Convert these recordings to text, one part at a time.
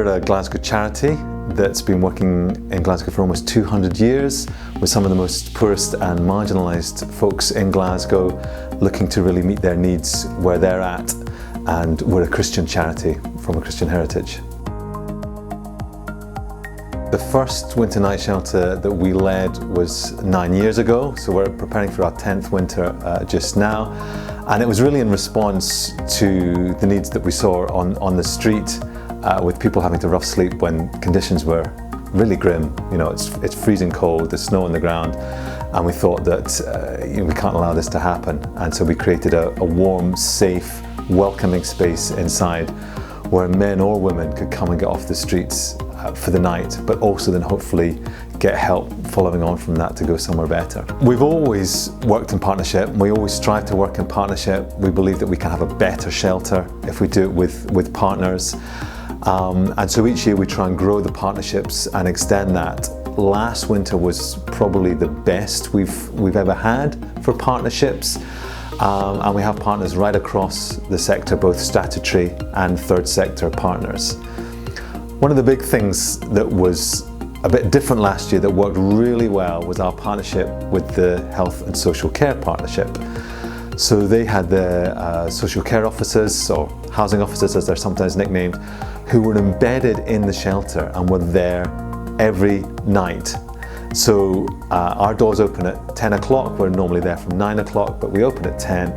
We're a Glasgow charity that's been working in Glasgow for almost 200 years with some of the most poorest and marginalised folks in Glasgow, looking to really meet their needs where they're at, and we're a Christian charity from a Christian heritage. The first winter night shelter that we led was 9 years ago, so we're preparing for our 10th winter just now, and it was really in response to the needs that we saw on the street with people having to rough sleep when conditions were really grim. You know, it's freezing cold, there's snow on the ground, and we thought that we can't allow this to happen, and so we created a warm, safe, welcoming space inside where men or women could come and get off the streets for the night, but also then hopefully get help following on from that to go somewhere better. We've always worked in partnership. We always strive to work in partnership. We believe that we can have a better shelter if we do it with partners. And so each year we try and grow the partnerships and extend that. Last winter was probably the best we've ever had for partnerships. And we have partners right across the sector, both statutory and third sector partners. One of the big things that was a bit different last year that worked really well was our partnership with the Health and Social Care Partnership. So they had the social care officers, or housing officers as they're sometimes nicknamed, who were embedded in the shelter and were there every night. So our doors open at 10 o'clock, we're normally there from 9 o'clock, but we open at 10,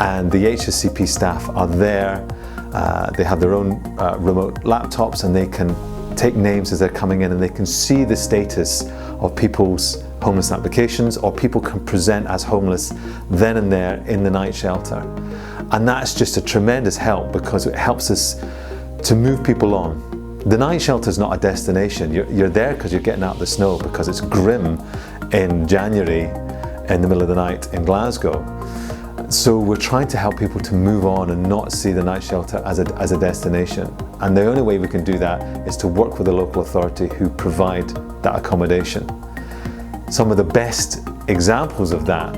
and the HSCP staff are there. They have their own remote laptops, and they can take names as they're coming in, and they can see the status of people's homeless applications, or people can present as homeless then and there in the night shelter. And that's just a tremendous help because it helps us to move people on. The night shelter is not a destination. You're there because you're getting out of the snow, because it's grim in January in the middle of the night in Glasgow. So we're trying to help people to move on and not see the night shelter as a destination. And the only way we can do that is to work with the local authority who provide that accommodation. Some of the best examples of that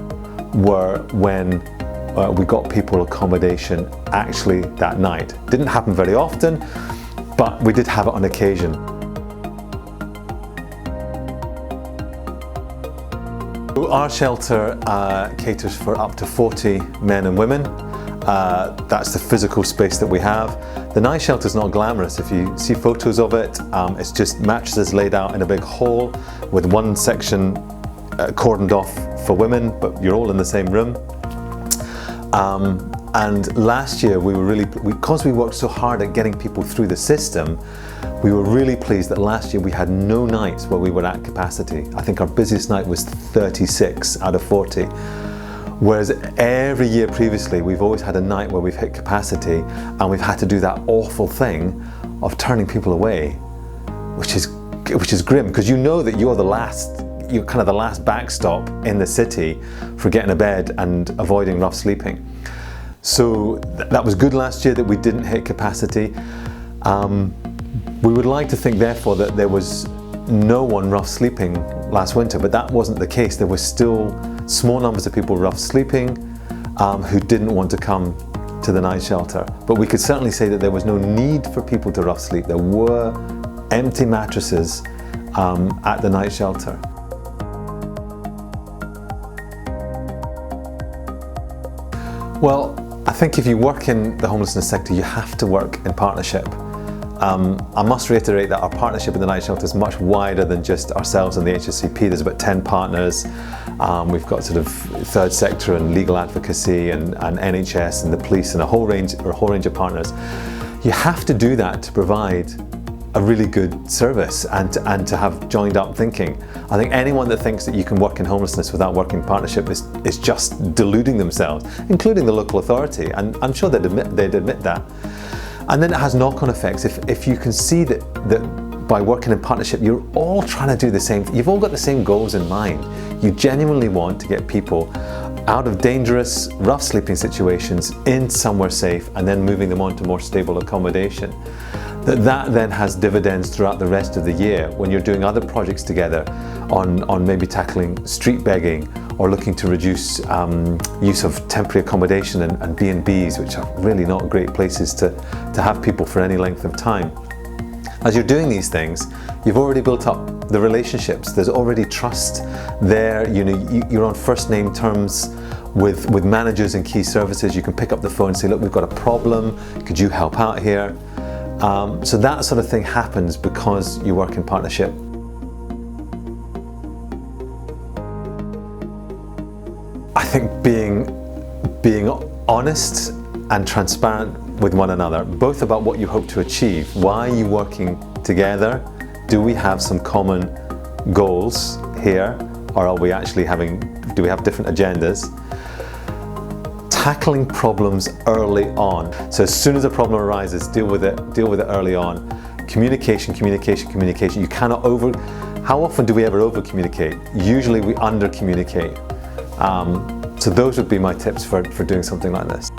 were when we got people accommodation actually that night. Didn't happen very often, but we did have it on occasion. Our shelter caters for up to 40 men and women. That's the physical space that we have. The night shelter is not glamorous. If you see photos of it, it's just mattresses laid out in a big hall with one section cordoned off for women, but you're all in the same room. And last year because we worked so hard at getting people through the system, we were really pleased that last year we had no nights where we were at capacity. I think our busiest night was 36 out of 40. Whereas every year previously, we've always had a night where we've hit capacity and we've had to do that awful thing of turning people away, which is grim, because you know that you're kind of the last backstop in the city for getting a bed and avoiding rough sleeping. So that was good last year that we didn't hit capacity. We would like to think therefore that there was no one rough sleeping last winter, but that wasn't the case. There were still small numbers of people rough sleeping who didn't want to come to the night shelter. But we could certainly say that there was no need for people to rough sleep. There were empty mattresses at the night shelter. Well, I think if you work in the homelessness sector, you have to work in partnership. I must reiterate that our partnership in the night shelter is much wider than just ourselves and the HSCP. There's about 10 partners. We've got sort of third sector and legal advocacy and NHS and the police and a whole range of partners. You have to do that to provide a really good service and to have joined up thinking. I think anyone that thinks that you can work in homelessness without working in partnership is just deluding themselves, including the local authority, and I'm sure they'd admit that. And then it has knock-on effects. If you can see that by working in partnership, you're all trying to do the same, you've all got the same goals in mind. You genuinely want to get people out of dangerous, rough sleeping situations in somewhere safe and then moving them on to more stable accommodation. That then has dividends throughout the rest of the year when you're doing other projects together on maybe tackling street begging or looking to reduce use of temporary accommodation and B&Bs, which are really not great places to have people for any length of time. As you're doing these things, you've already built up the relationships. There's already trust there. You're on first name terms with managers and key services. You can pick up the phone and say, look, we've got a problem. Could you help out here? So that sort of thing happens because you work in partnership. I think being honest and transparent with one another, both about what you hope to achieve. Why are you working together? Do we have some common goals here, or are we actually do we have different agendas? Tackling problems early on. So as soon as a problem arises, deal with it early on. Communication. You cannot how often do we ever over communicate? Usually we under communicate. So those would be my tips for doing something like this.